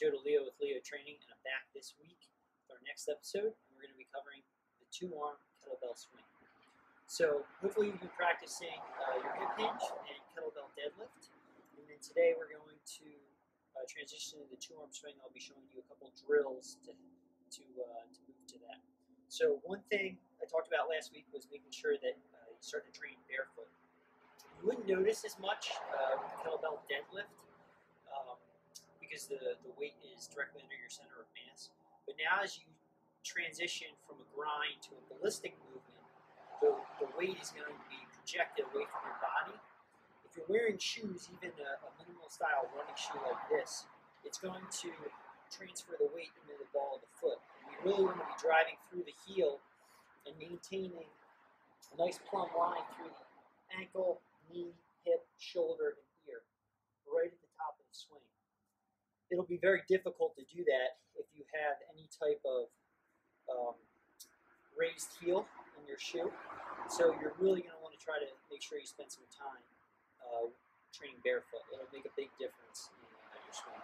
DeLeo with DeLeo Training, and I'm back this week with our next episode, and we're going to be covering the two-arm kettlebell swing. So hopefully you've been practicing your hip hinge and kettlebell deadlift, and then today we're going to transition to the two-arm swing. I'll be showing you a couple drills to move to that. So one thing I talked about last week was making sure that you start to train barefoot. You wouldn't notice as much with the kettlebell deadlift because the weight is directly under your center of mass. But now as you transition from a grind to a ballistic movement, the weight is going to be projected away from your body. If you're wearing shoes, even a minimal style running shoe like this, it's going to transfer the weight into the ball of the foot. And we really want to be driving through the heel and maintaining a nice plumb line through the ankle, knee, hip, shoulder, and ear, right at the top of the swing. It'll be very difficult to do that if you have any type of raised heel in your shoe. So you're really going to want to try to make sure you spend some time training barefoot. It'll make a big difference in your swing.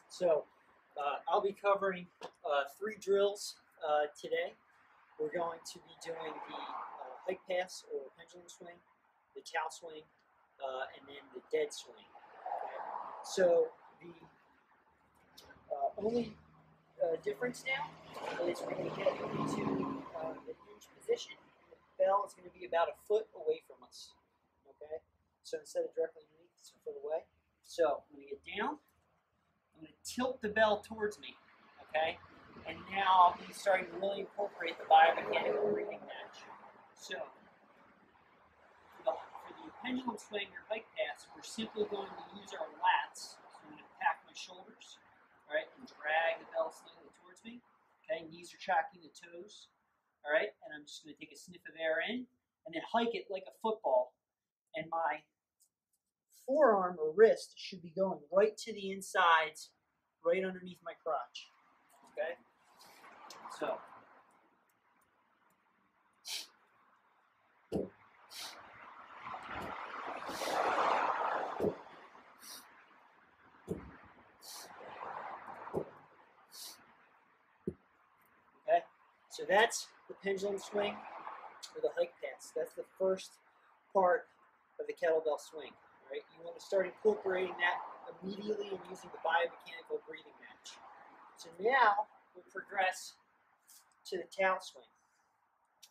So I'll be covering 3 drills today. We're going to be doing the hike pass or pendulum swing, the towel swing, and then the dead swing. Okay? So the only difference now is we're going to get into the hinge position. The bell is going to be about a foot away from us. Okay, so instead of directly underneath, it's a foot away. So I'm going to get down. I'm going to tilt the bell towards me. Okay, and now I'll be starting to really incorporate the biomechanical breathing match. So for the pendulum swing or hike pass, we're simply going to use our lats. So I'm going to pack my shoulders. All right, and drag the bell slightly towards me. Okay, knees are tracking the toes. All right, and I'm just going to take a sniff of air in, and then hike it like a football. And my forearm or wrist should be going right to the insides, right underneath my crotch. Okay, so. So that's the pendulum swing or the hike pass. That's the first part of the kettlebell swing. Right? You want to start incorporating that immediately and using the biomechanical breathing match. So now we'll progress to the towel swing.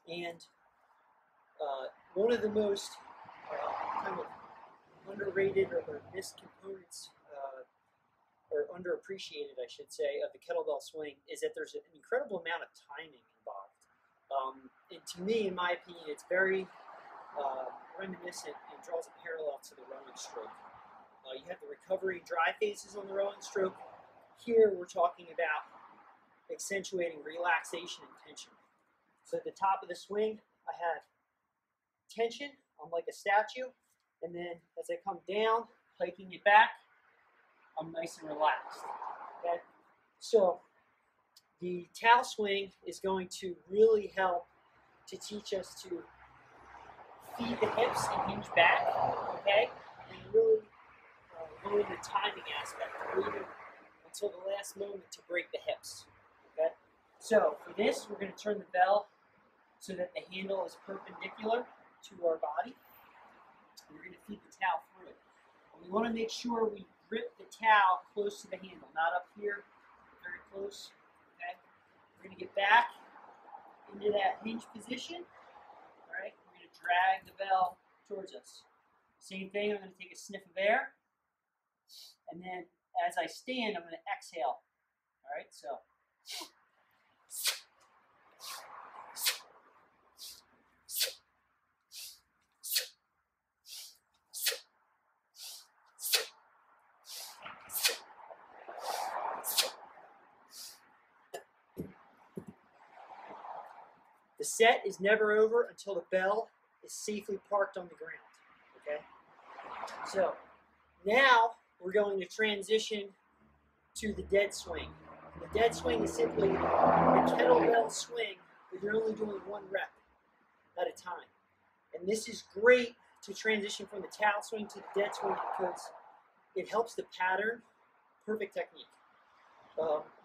And one of the most kind of underrated or missed components or underappreciated, I should say, of the kettlebell swing is that there's an incredible amount of timing involved. And to me, in my opinion, it's very reminiscent and draws a parallel to the rowing stroke. You have the recovery and dry phases on the rowing stroke. Here, we're talking about accentuating relaxation and tension. So at the top of the swing, I have tension. I'm like a statue. And then as I come down, hiking it back, I'm nice and relaxed. Okay? So the towel swing is going to really help to teach us to feed the hips and hinge back, okay? And really learn the timing aspect, waiting until the last moment to break the hips, okay? So for this, we're going to turn the bell so that the handle is perpendicular to our body. And we're going to feed the towel through it. And we want to make sure we grip the towel close to the handle, not up here, very close, okay? We're going to get back into that hinge position, all right? We're going to drag the bell towards us. Same thing, I'm going to take a sniff of air, and then as I stand, I'm going to exhale, all right? So. The set is never over until the bell is safely parked on the ground, okay? So now we're going to transition to the dead swing. The dead swing is simply the kettlebell swing, but you're only doing 1 rep at a time. And this is great to transition from the towel swing to the dead swing because it helps the pattern. Perfect technique.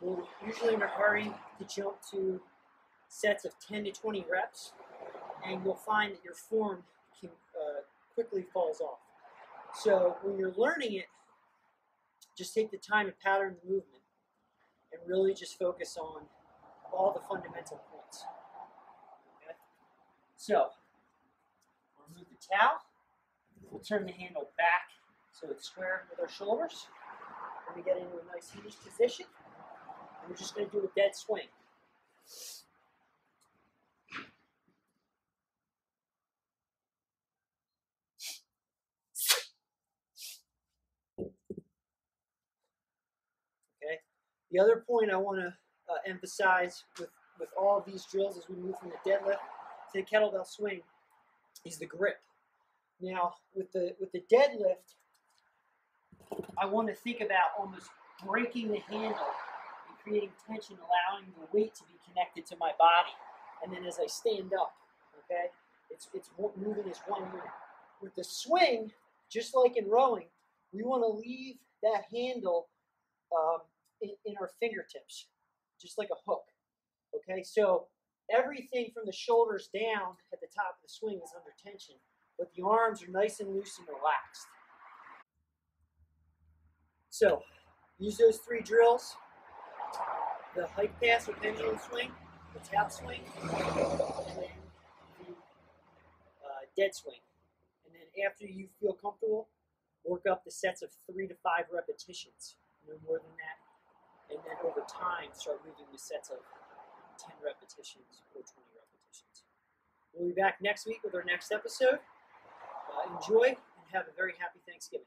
We're usually in a hurry to jump to sets of 10 to 20 reps, and you'll find that your form can, quickly falls off. So when you're learning it, just take the time to pattern the movement and really just focus on all the fundamental points. Okay? So we'll remove the towel. We'll turn the handle back so it's square with our shoulders. We're going to get into a nice hinge position. And we're just going to do a dead swing. Okay. The other point I want to emphasize with all of these drills as we move from the deadlift to the kettlebell swing is the grip. Now, with the deadlift, I want to think about almost breaking the handle and creating tension, allowing the weight to be connected to my body. And then as I stand up, okay, it's moving as one unit. With the swing, just like in rowing, we want to leave that handle in our fingertips, just like a hook. Okay, so everything from the shoulders down at the top of the swing is under tension, but the arms are nice and loose and relaxed. So use those 3 drills: the hike pass or pendulum swing, the tap swing, and then the dead swing. And then after you feel comfortable, work up the sets of 3 to 5 repetitions, no more than that. And then over time, start moving the sets of 10 repetitions or 20 repetitions. We'll be back next week with our next episode. Enjoy and have a very happy Thanksgiving.